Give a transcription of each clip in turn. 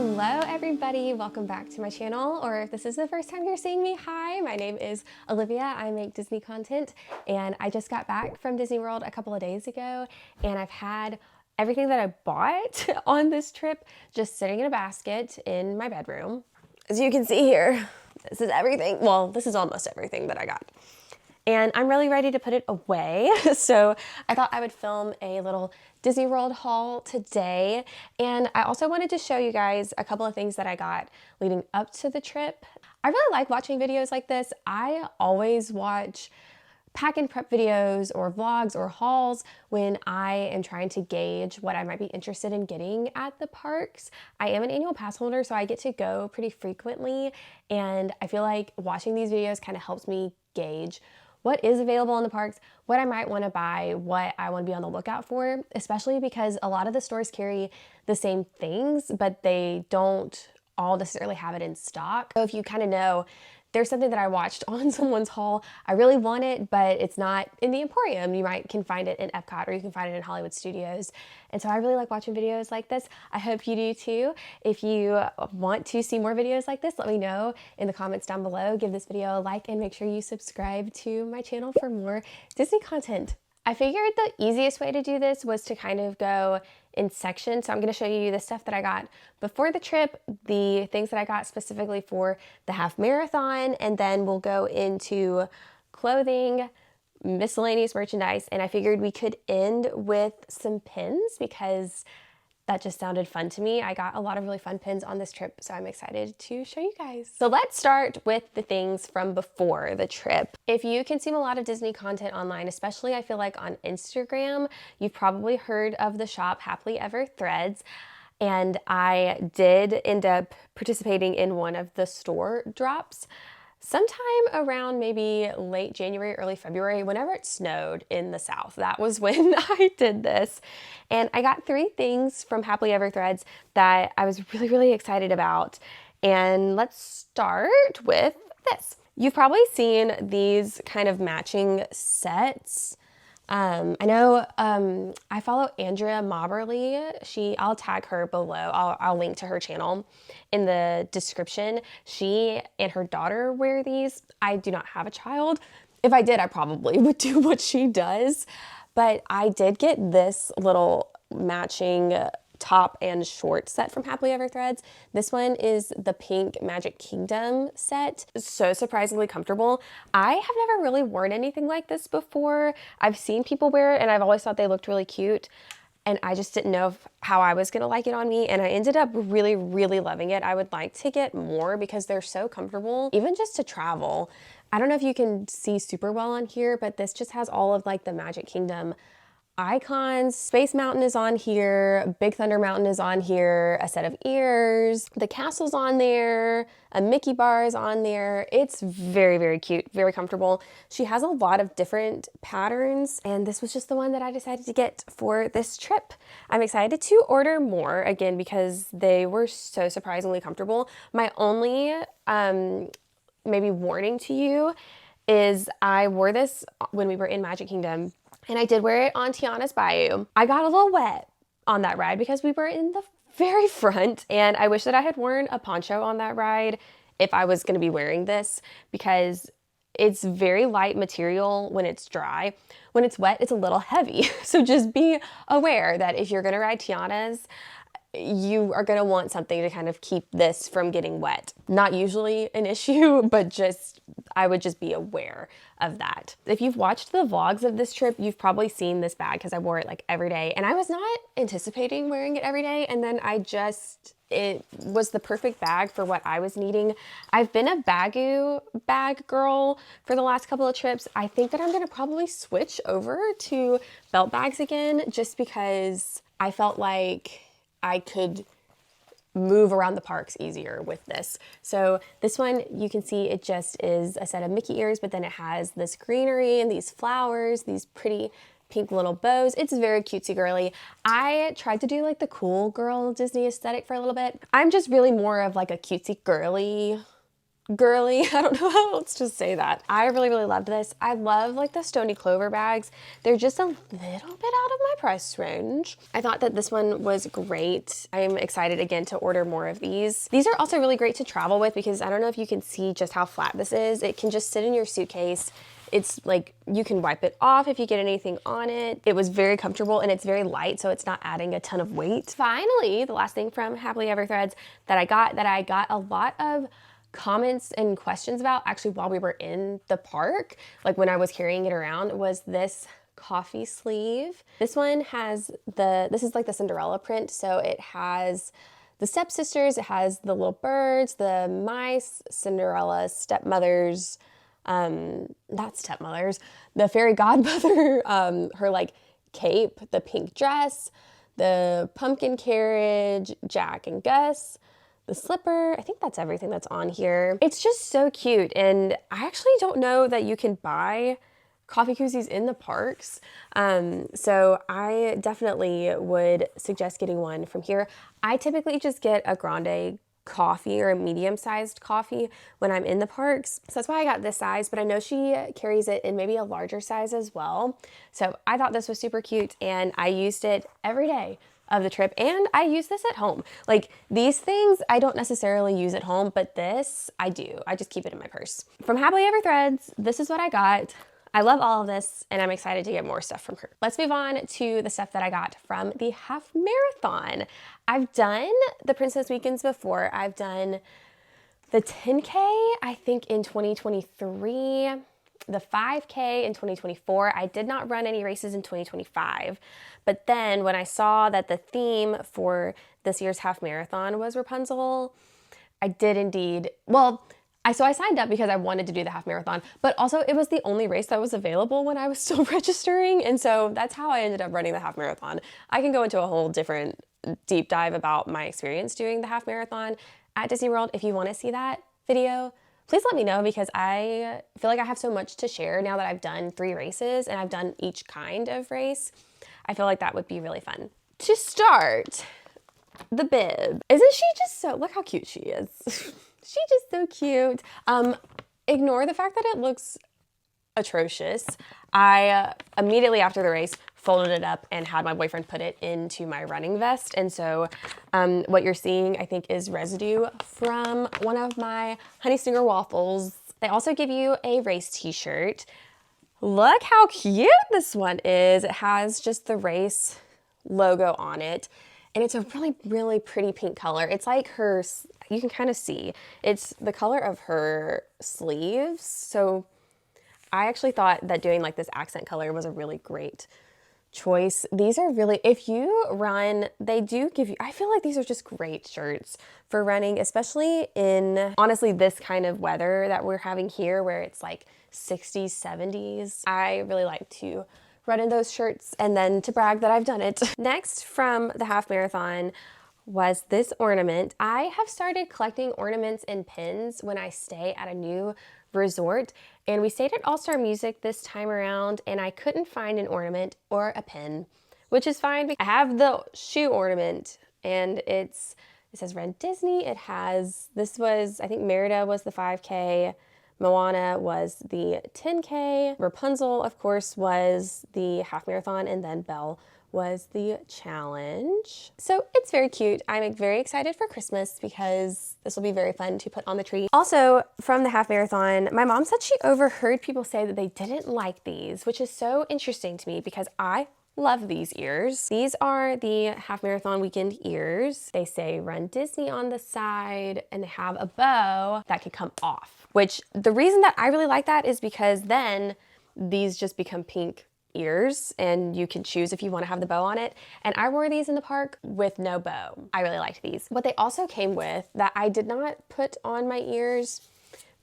Hello everybody, welcome back to my channel, or if this is the first time you're seeing me, hi, my name is Olivia. I make Disney content and I just got back from Disney World a couple of days ago and I've had everything that I bought on this trip just sitting in a basket in my bedroom. As you can see here, this is everything. Well, this is almost everything that I got. And I'm really ready to put it away. So I thought I would film a little Disney World haul today. And I also wanted to show you guys a couple of things that I got leading up to the trip. I really like watching videos like this. I always watch pack and prep videos or vlogs or hauls when I am trying to gauge what I might be interested in getting at the parks. I am an annual pass holder, so I get to go pretty frequently. And I feel like watching these videos kind of helps me gauge what is available in the parks, what I might want to buy, what I want to be on the lookout for, especially because a lot of the stores carry the same things, but they don't all necessarily have it in stock. So if you kind of know, there's something that I watched on someone's haul, I really want it, but it's not in the Emporium. You can find it in Epcot or you can find it in Hollywood Studios. And so I really like watching videos like this. I hope you do too. If you want to see more videos like this, let me know in the comments down below. Give this video a like and make sure you subscribe to my channel for more Disney content. I figured the easiest way to do this was to kind of go in sections. So I'm going to show you the stuff that I got before the trip, the things that I got specifically for the half marathon, and then we'll go into clothing, miscellaneous merchandise, and I figured we could end with some pins because that just sounded fun to me. I got a lot of really fun pins on this trip, so I'm excited to show you guys. So let's start with the things from before the trip. If you consume a lot of Disney content online, especially I feel like on Instagram, you've probably heard of the shop Happily Ever Threads. And I did end up participating in one of the store drops sometime around maybe late January, early February, whenever it snowed in the South. That was when I did this. And I got 3 things from Happily Ever Threads that I was really, really excited about. And let's start with this. You've probably seen these kind of matching sets. I know I follow Andrea Mobberly. I'll tag her below. I'll link to her channel in the description. She and her daughter wear these. I do not have a child. If I did, I probably would do what she does. But I did get this little matching top and short set from Happily Ever Threads. This one is the pink Magic Kingdom set. So surprisingly comfortable. I have never really worn anything like this before. I've seen people wear it and I've always thought they looked really cute. And I just didn't know how I was gonna like it on me. And I ended up really, really loving it. I would like to get more because they're so comfortable, even just to travel. I don't know if you can see super well on here, but this just has all of like the Magic Kingdom icons. Space Mountain is on here, Big Thunder Mountain is on here, a set of ears, the castle's on there, a Mickey bar is on there. It's very, very cute, very comfortable. She has a lot of different patterns, and this was just the one that I decided to get for this trip. I'm excited to order more, again, because they were so surprisingly comfortable. My only maybe warning to you is I wore this when we were in Magic Kingdom, and I did wear it on Tiana's Bayou. I got a little wet on that ride because we were in the very front, and I wish that I had worn a poncho on that ride if I was gonna be wearing this because it's very light material when it's dry. When it's wet, it's a little heavy. So just be aware that if you're gonna ride Tiana's, you are gonna want something to kind of keep this from getting wet. Not usually an issue, but I would just be aware of that. If you've watched the vlogs of this trip, you've probably seen this bag because I wore it like every day, and I was not anticipating wearing it every day, and then it was the perfect bag for what I was needing. I've been a Baggu bag girl for the last couple of trips. I think that I'm gonna probably switch over to belt bags again just because I felt like I could move around the parks easier with this. So this one, you can see it just is a set of Mickey ears, but then it has this greenery and these flowers, these pretty pink little bows. It's very cutesy girly. I tried to do like the cool girl Disney aesthetic for a little bit. I'm just really more of like a cutesy girly girly. I don't know how else to say that. I really, really loved this. I love like the Stony Clover bags. They're just a little bit out of my price range. I thought that this one was great. I'm excited again to order more of these. These are also really great to travel with because I don't know if you can see just how flat this is. It can just sit in your suitcase. It's like you can wipe it off if you get anything on it. It was very comfortable and it's very light, so it's not adding a ton of weight. Finally, the last thing from Happily Ever Threads that I got a lot of comments and questions about actually while we were in the park, like when I was carrying it around, was this coffee sleeve. This one has this is like the Cinderella print, so it has the stepsisters, it has the little birds, the mice, Cinderella's stepmothers, not stepmothers, the fairy godmother, her like cape, the pink dress, the pumpkin carriage, Jack and Gus, the slipper. I think that's everything that's on here. It's just so cute, and I actually don't know that you can buy coffee koozies in the parks, so I definitely would suggest getting one from here. I typically just get a grande coffee or a medium-sized coffee when I'm in the parks, so that's why I got this size, but I know she carries it in maybe a larger size as well. So I thought this was super cute, and I used it every day of the trip, and I use this at home. Like these things I don't necessarily use at home, but this I do. I just keep it in my purse. From Happily Ever Threads, this is what I got. I love all of this, and I'm excited to get more stuff from her. Let's move on to the stuff that I got from the half marathon. I've done the Princess Weekends before. I've done the 10K, I think in 2023, the 5K in 2024. I did not run any races in 2025, but then when I saw that the theme for this year's half marathon was Rapunzel, I did indeed, well, so I signed up because I wanted to do the half marathon, but also it was the only race that was available when I was still registering, and so that's how I ended up running the half marathon. I can go into a whole different deep dive about my experience doing the half marathon at Disney World. If you want to see that video, please let me know, because I feel like I have so much to share now that I've done 3 races and I've done each kind of race. I feel like that would be really fun. To start, the bib. Isn't she just so, look how cute she is. She's just so cute. Ignore the fact that it looks atrocious. I immediately after the race folded it up and had my boyfriend put it into my running vest. And so what you're seeing, I think, is residue from one of my Honey Stinger waffles. They also give you a race t-shirt. Look how cute this one is. It has just the race logo on it. And it's a really, really pretty pink color. It's like her, you can kind of see, it's the color of her sleeves. So I actually thought that doing like this accent color was a really great choice. These are really, if you run, they do give you, I feel like these are just great shirts for running, especially in, honestly, this kind of weather that we're having here where it's like 60s, 70s. I really like to run in those shirts and then to brag that I've done it. Next from the half marathon was this ornament. I have started collecting ornaments and pins when I stay at a new resort, and we stayed at All Star Music this time around, and I couldn't find an ornament or a pin, which is fine. I have the shoe ornament, and it says runDisney. It has, this was, I think Merida was the 5K, Moana was the 10K, Rapunzel, of course, was the half marathon, and then Belle was the challenge. So it's very cute. I'm very excited for Christmas because this will be very fun to put on the tree. Also, from the half marathon, my mom said she overheard people say that they didn't like these, which is so interesting to me because I love these ears. These are the half marathon weekend ears. They say runDisney on the side, and they have a bow that can come off, which the reason that I really like that is because then these just become pink ears and you can choose if you want to have the bow on it. And I wore these in the park with no bow. I really liked these. What they also came with that I did not put on my ears,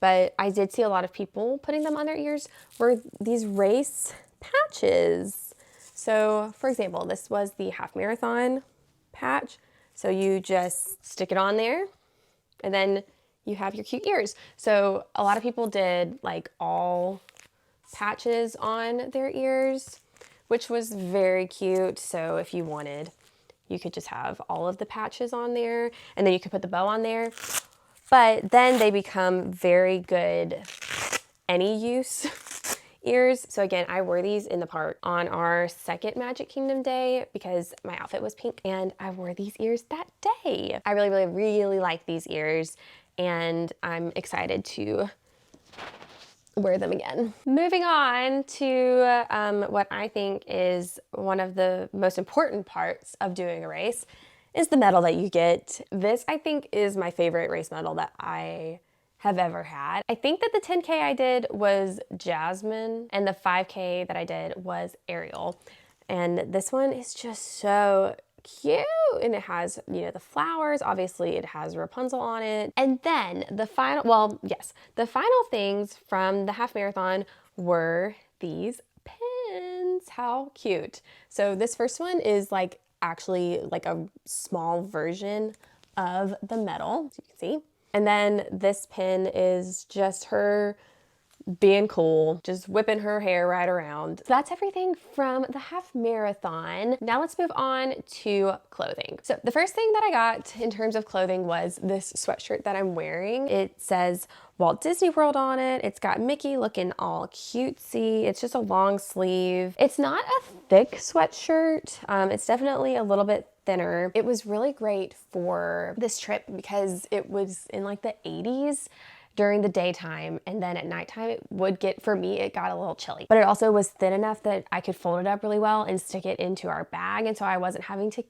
but I did see a lot of people putting them on their ears, were these race patches. So for example, this was the half marathon patch. So you just stick it on there and then you have your cute ears. So a lot of people did like all patches on their ears, which was very cute. So if you wanted, you could just have all of the patches on there, and then you could put the bow on there. but then they become very good any use ears. So again, I wore these in the park on our second Magic Kingdom day because my outfit was pink, and I wore these ears that day. I really, really, really like these ears, and I'm excited to wear them again. Moving on to what I think is one of the most important parts of doing a race is the medal that you get. This, I think, is my favorite race medal that I have ever had. I think that the 10K I did was Jasmine, and the 5K that I did was Ariel. And this one is just so cute, and it has, you know, the flowers. Obviously it has Rapunzel on it. And then the final, well, yes, the final things from the half marathon were these pins. How cute. So this first one is like actually like a small version of the medal, as you can see. And then this pin is just her being cool, just whipping her hair right around. So that's everything from the half marathon. Now let's move on to clothing. So the first thing that I got in terms of clothing was this sweatshirt that I'm wearing. It says Walt Disney World on it. It's got Mickey looking all cutesy. It's just a long sleeve. It's not a thick sweatshirt. It's definitely a little bit thinner. It was really great for this trip because it was in like the 80s during the daytime, and then at nighttime it would get, for me, it got a little chilly. But it also was thin enough that I could fold it up really well and stick it into our bag, and so I wasn't having to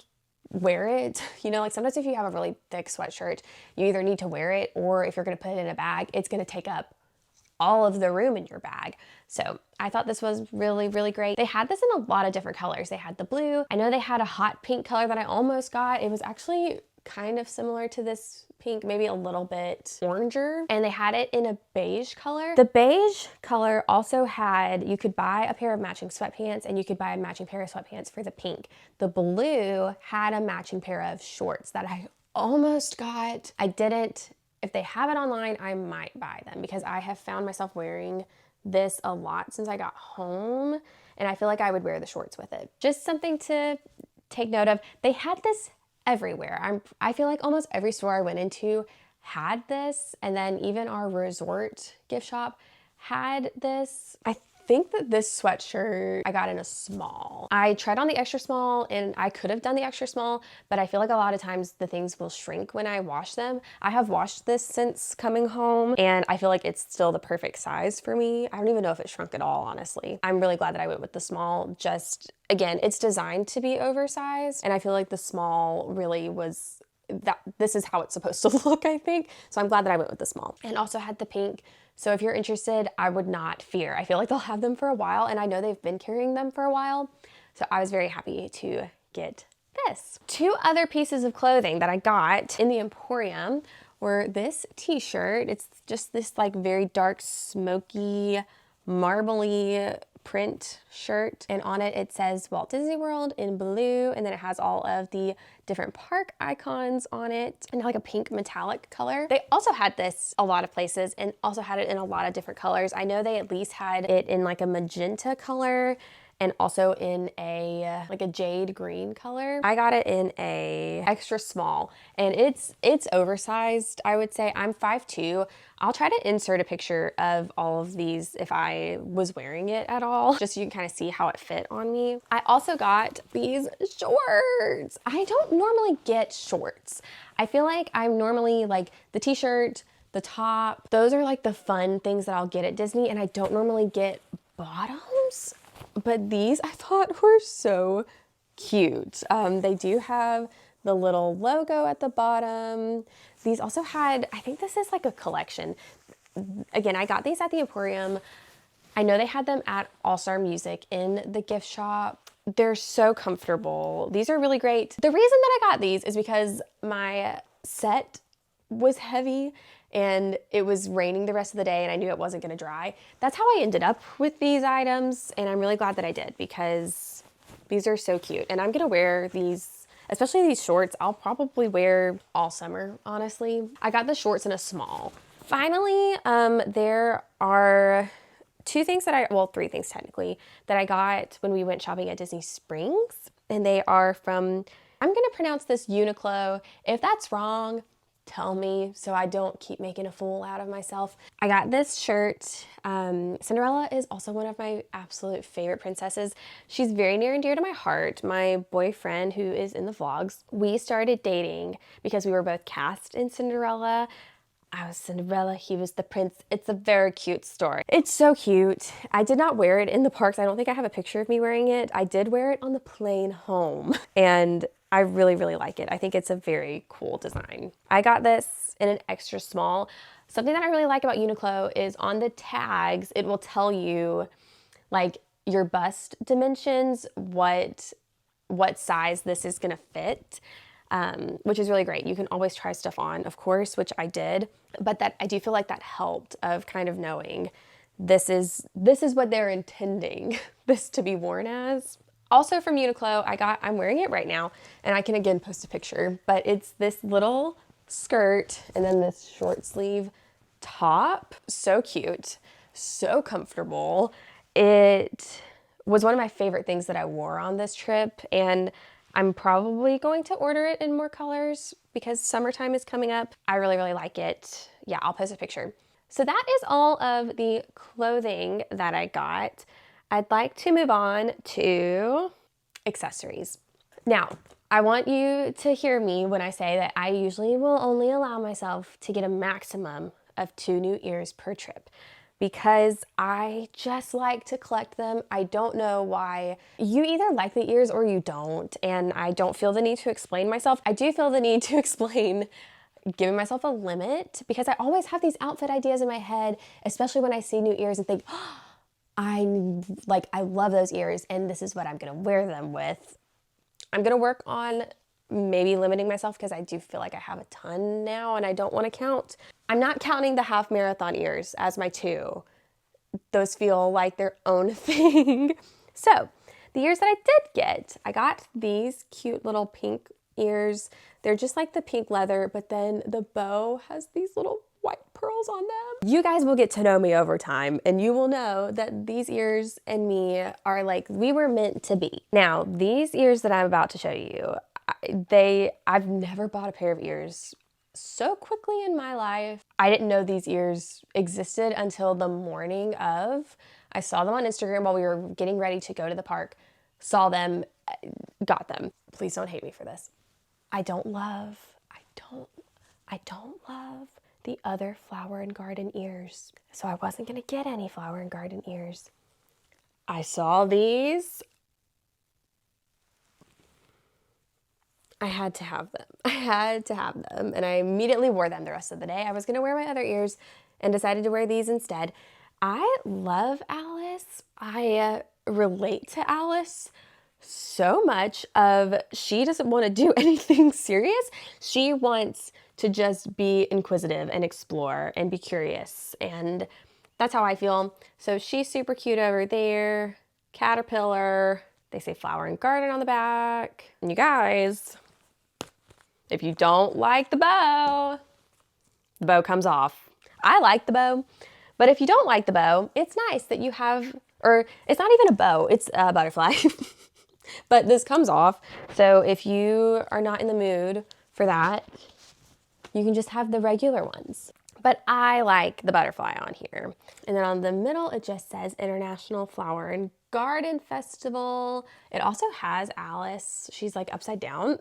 wear it. You know, like sometimes if you have a really thick sweatshirt, you either need to wear it, or if you're gonna put it in a bag, it's gonna take up all of the room in your bag. So I thought this was really, really great. They had this in a lot of different colors. They had the blue. I know they had a hot pink color that I almost got. It was actually kind of similar to this pink, maybe a little bit oranger, and they had it in a beige color. The beige color also had, you could buy a pair of matching sweatpants, and you could buy a matching pair of sweatpants for the pink. The blue had a matching pair of shorts that I almost got. I didn't. If they have it online, I might buy them because I have found myself wearing this a lot since I got home, and I feel like I would wear the shorts with it. Just something to take note of. They had this everywhere. I feel like almost every store I went into had this, and then even our resort gift shop had this. I think that this sweatshirt I got in a small. I tried on the extra small, and I could have done the extra small, but I feel like a lot of times the things will shrink when I wash them. I have washed this since coming home, and I feel like it's still the perfect size for me. I don't even know if it shrunk at all, honestly. I'm really glad that I went with the small. Just, again, it's designed to be oversized, and I feel like the small really was that this is how it's supposed to look, I think. So I'm glad that I went with the small. And also had the pink. So if you're interested, I would not fear. I feel like they'll have them for a while, and I know they've been carrying them for a while. So I was very happy to get this. Two other pieces of clothing that I got in the Emporium were this t-shirt. It's just this like very dark, smoky, marbly print shirt, and on it it says Walt Disney World in blue, and then it has all of the different park icons on it and like a pink metallic color. They also had this a lot of places and also had it in a lot of different colors. I know they at least had it in like a magenta color and also in a like a jade green color. I got it in a extra small, and it's oversized, I would say. I'm 5'2". I'll try to insert a picture of all of these if I was wearing it at all, just so you can kind of see how it fit on me. I also got these shorts. I don't normally get shorts. I feel like I'm normally like the t-shirt, the top, those are like the fun things that I'll get at Disney, and I don't normally get bottoms. But these I thought were so cute. They do have the little logo at the bottom. These also had, I think this is like a collection. Again, I got these at the Emporium. I know they had them at All Star Music in the gift shop. They're so comfortable. These are really great. The reason that I got these is because my set was heavy and it was raining the rest of the day, and I knew it wasn't gonna dry. That's how I ended up with these items, and I'm really glad that I did because these are so cute. And I'm gonna wear these, especially these shorts, I'll probably wear all summer, honestly. I got the shorts in a small. Finally, there are three things technically, that I got when we went shopping at Disney Springs, and they are from, I'm gonna pronounce this Uniqlo. If that's wrong, tell me so I don't keep making a fool out of myself. I got this shirt. Cinderella is also one of my absolute favorite princesses. She's very near and dear to my heart. My boyfriend, who is in the vlogs, we started dating because we were both cast in Cinderella. I was Cinderella, he was the prince. It's a very cute story. It's so cute. I did not wear it in the parks. I don't think I have a picture of me wearing it. I did wear it on the plane home, and I really, really like it. I think it's a very cool design. I got this in an extra small. Something that I really like about Uniqlo is on the tags, it will tell you like your bust dimensions, what size this is gonna fit. Which is really great. You can always try stuff on, of course, which I did, but that I do feel like that helped of kind of knowing this is what they're intending this to be worn as. Also from Uniqlo, I'm wearing it right now, and I can again post a picture, but it's this little skirt and then this short sleeve top. So cute, so comfortable. It was one of my favorite things that I wore on this trip, and I'm probably going to order it in more colors because summertime is coming up. I really, really like it. Yeah, I'll post a picture. So that is all of the clothing that I got. I'd like to move on to accessories. Now, I want you to hear me when I say that I usually will only allow myself to get a maximum of 2 new ears per trip, because I just like to collect them. I don't know why. You either like the ears or you don't, and I don't feel the need to explain myself. I do feel the need to explain giving myself a limit, because I always have these outfit ideas in my head, especially when I see new ears and think, oh, I love those ears and this is what I'm gonna wear them with. I'm gonna work on maybe limiting myself because I do feel like I have a ton now and I don't want to count. I'm not counting the half marathon ears as my 2. Those feel like their own thing. So the ears that I did get, I got these cute little pink ears. They're just like the pink leather, but then the bow has these little white pearls on them. You guys will get to know me over time and you will know that these ears and me are like, we were meant to be. Now, these ears that I'm about to show you, I've never bought a pair of ears so quickly in my life. I didn't know these ears existed until the morning of. I saw them on Instagram while we were getting ready to go to the park, saw them, got them. Please don't hate me for this. I don't love the other Flower and Garden ears. So I wasn't gonna get any Flower and Garden ears. I saw these. I had to have them. I had to have them. And I immediately wore them the rest of the day. I was gonna wear my other ears and decided to wear these instead. I love Alice. I relate to Alice so much of she doesn't want to do anything serious. She wants to just be inquisitive and explore and be curious. And that's how I feel. So she's super cute over there. Caterpillar. They say Flower and Garden on the back. And you guys, if you don't like the bow comes off. I like the bow, but if you don't like the bow, it's nice that you have, or it's not even a bow, it's a butterfly. But this comes off. So if you are not in the mood for that, you can just have the regular ones. But I like the butterfly on here. And then on the middle, it just says International Flower and Garden Festival. It also has Alice. She's like upside down.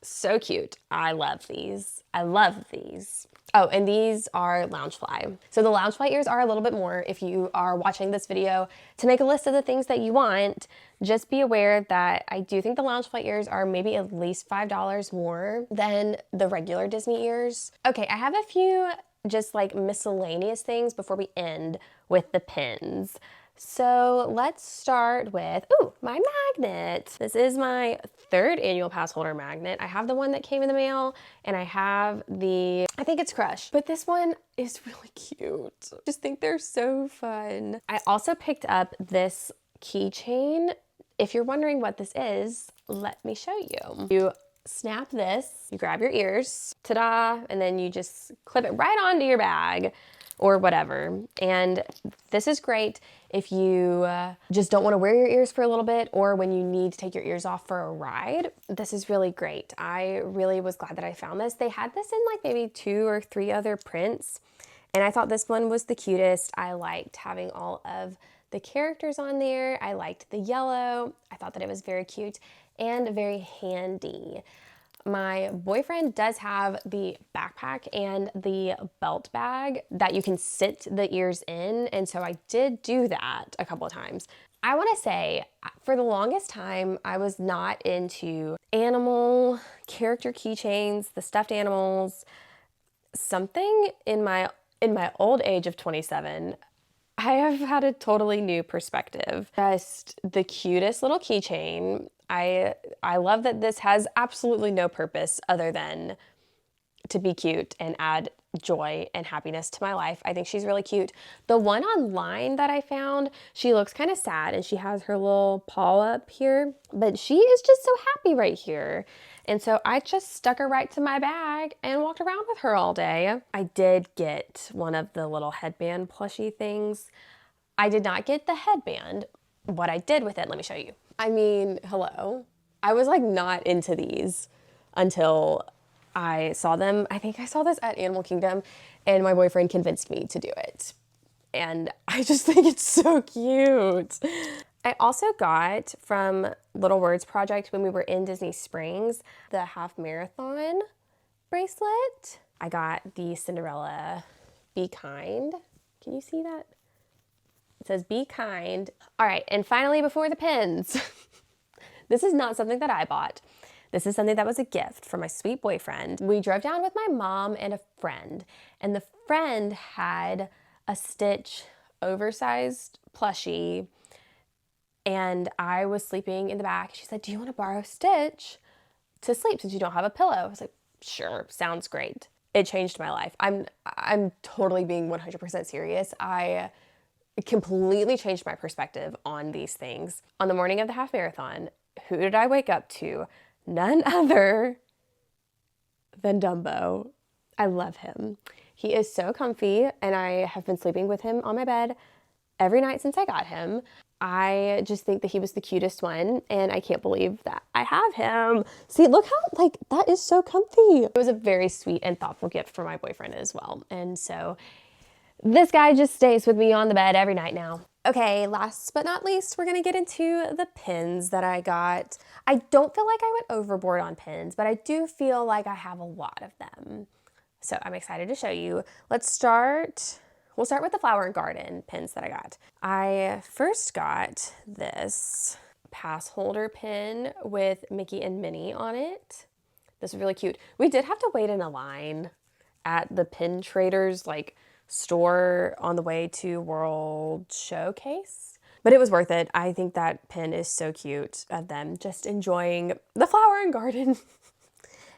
So cute. I love these. I love these. Oh, and these are Loungefly. So the Loungefly ears are a little bit more. If you are watching this video to make a list of the things that you want, just be aware that I do think the Loungefly ears are maybe at least $5 more than the regular Disney ears. Okay, I have a few just like miscellaneous things before we end with the pins. So let's start with, my magnet. This is my 3rd annual pass holder magnet. I have the one that came in the mail and I have the, I think it's Crush, but this one is really cute. Just think they're so fun. I also picked up this keychain. If you're wondering what this is, let me show you. You snap this, you grab your ears, ta-da, and then you just clip it right onto your bag. or whatever. And this is great if you just don't want to wear your ears for a little bit, or when you need to take your ears off for a ride. This is really great. I really was glad that I found this. They had this in like maybe 2 or 3 other prints, and I thought this one was the cutest. I liked having all of the characters on there. I liked the yellow. I thought that it was very cute and very handy. My boyfriend does have the backpack and the belt bag that you can sit the ears in, and so I did do that a couple of times. I want to say, for the longest time, I was not into animal character keychains, the stuffed animals. Something in my old age of 27, I have had a totally new perspective. Just the cutest little keychain. I love that this has absolutely no purpose other than to be cute and add joy and happiness to my life. I think she's really cute. The one online that I found, she looks kind of sad and she has her little paw up here, but she is just so happy right here. And so I just stuck her right to my bag and walked around with her all day. I did get one of the little headband plushie things. I did not get the headband. What I did with it, let me show you. I mean, hello. I was like not into these until I saw them. I think I saw this at Animal Kingdom and my boyfriend convinced me to do it. And I just think it's so cute. I also got from Little Words Project when we were in Disney Springs, the half marathon bracelet. I got the Cinderella Be Kind. Can you see that? It says be kind. All right, and finally, before the pins. This is not something that I bought. This is something that was a gift from my sweet boyfriend. We drove down with my mom and a friend, and the friend had a Stitch oversized plushie, and I was sleeping in the back. She said, do you want to borrow Stitch to sleep since you don't have a pillow? I was like, sure, sounds great. It changed my life. I'm totally being 100% serious. It completely changed my perspective on these things. On the morning of the half marathon, who did I wake up to? None other than Dumbo. I love him. He is so comfy, and I have been sleeping with him on my bed every night since I got him. I just think that he was the cutest one, and I can't believe that I have him. See, look how, like, that is so comfy. It was a very sweet and thoughtful gift for my boyfriend as well. And so this guy just stays with me on the bed every night now. Okay, last but not least, we're gonna get into the pins that I got. I don't feel like I went overboard on pins, but I do feel like I have a lot of them. So I'm excited to show you. We'll start with the Flower and Garden pins that I got. I first got this pass holder pin with Mickey and Minnie on it. This is really cute. We did have to wait in a line at the pin traders store on the way to World Showcase, but it was worth it. I think that pin is so cute of them just enjoying the Flower and Garden.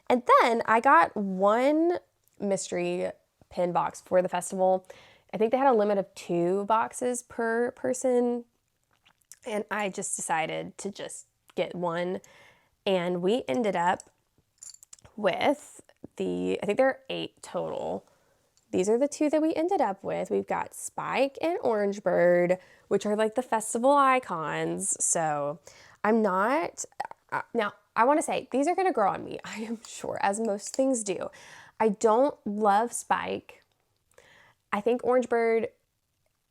And then I got one mystery pin box for the festival. I think they had a limit of 2 boxes per person, and I just decided to just get one, and we ended up with I think there are 8 total. These are the 2 that we ended up with. We've got Spike and Orange Bird, which are like the festival icons. So I'm not, now I want to say these are going to grow on me, I am sure, as most things do. I don't love Spike. I think Orange Bird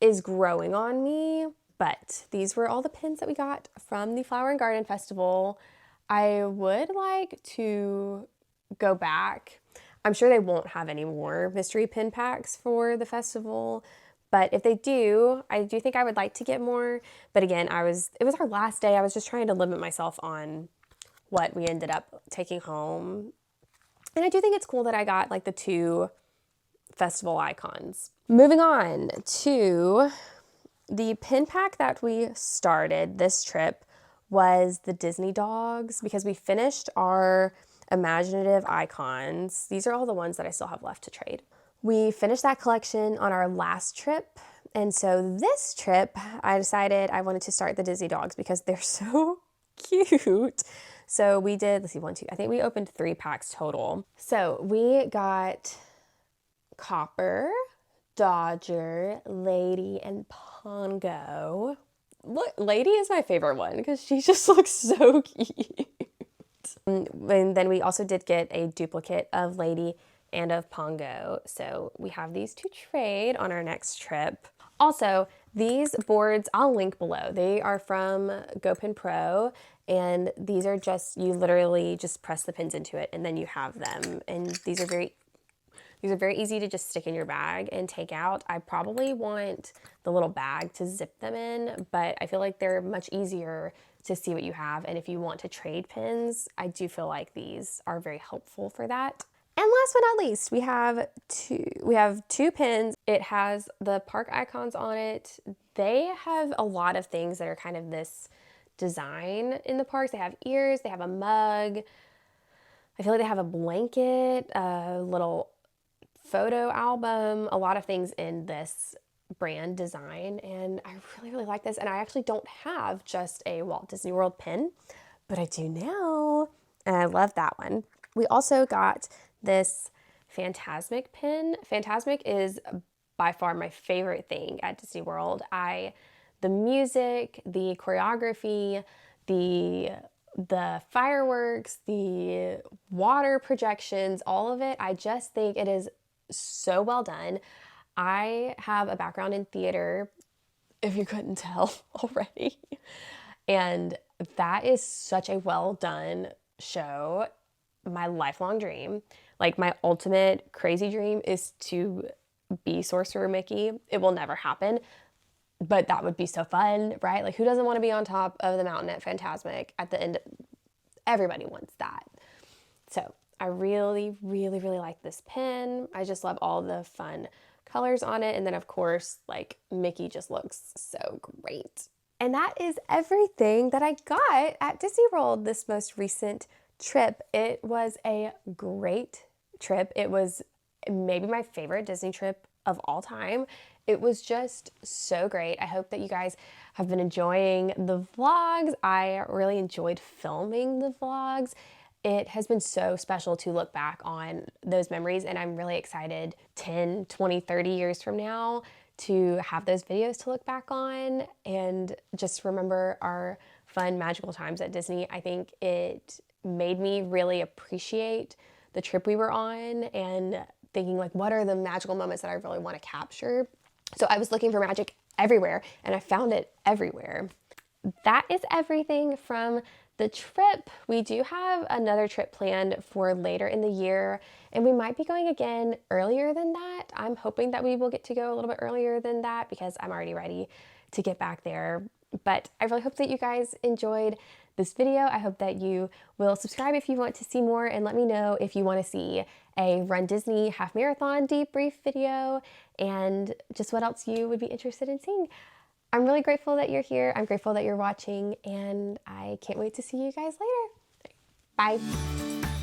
is growing on me, but these were all the pins that we got from the Flower and Garden Festival. I would like to go back. I'm sure they won't have any more mystery pin packs for the festival, but if they do, I do think I would like to get more. But again, it was our last day. I was just trying to limit myself on what we ended up taking home. And I do think it's cool that I got like the 2 festival icons. Moving on to the pin pack that we started this trip was the Disney dogs, because we finished our imaginative icons. These are all the ones that I still have left to trade. We finished that collection on our last trip, and so this trip I decided I wanted to start the Disney dogs because they're so cute. So we did, let's see, 1, 2, I think we opened 3 packs total. So we got Copper, Dodger, Lady, and Pongo. Look, Lady is my favorite one because she just looks so cute. And then we also did get a duplicate of Lady and of Pongo. So we have these to trade on our next trip. Also, these boards, I'll link below. They are from GoPin Pro, and these are just, you literally just press the pins into it and then you have them. And these are very easy to just stick in your bag and take out. I probably want the little bag to zip them in, but I feel like they're much easier to see what you have. And if you want to trade pins, I do feel like these are very helpful for that. And last but not least, we have two pins. It has the park icons on it. They have a lot of things that are kind of this design in the parks. They have ears, they have a mug. I feel like they have a blanket, a little photo album, a lot of things in this brand design. And I really, really like this. And I actually don't have just a Walt Disney World pin, but I do now. And I love that one. We also got this Fantasmic pin. Fantasmic is by far my favorite thing at Disney World. The music, the choreography, the fireworks, the water projections, all of it, I just think it is so well done. I have a background in theater, if you couldn't tell already. And that is such a well done show. My lifelong dream, like my ultimate crazy dream, is to be Sorcerer Mickey. It will never happen, but that would be so fun, right? Like, who doesn't want to be on top of the mountain at Fantasmic at the end? Everybody wants that. So I really, really, really like this pin. I just love all the fun colors on it. And then of course, like, Mickey just looks so great. And that is everything that I got at Disney World this most recent trip. It was a great trip. It was maybe my favorite Disney trip of all time. It was just so great. I hope that you guys have been enjoying the vlogs. I really enjoyed filming the vlogs. It has been so special to look back on those memories, and I'm really excited 10, 20, 30 years from now to have those videos to look back on and just remember our fun, magical times at Disney. I think it made me really appreciate the trip we were on and thinking, like, what are the magical moments that I really want to capture? So I was looking for magic everywhere, and I found it everywhere. That is everything from the trip. We do have another trip planned for later in the year, and we might be going again earlier than that. I'm hoping that we will get to go a little bit earlier than that because I'm already ready to get back there. But I really hope that you guys enjoyed this video. I hope that you will subscribe if you want to see more, and let me know if you want to see a Run Disney half marathon debrief video and just what else you would be interested in seeing. I'm really grateful that you're here. I'm grateful that you're watching, and I can't wait to see you guys later. Bye.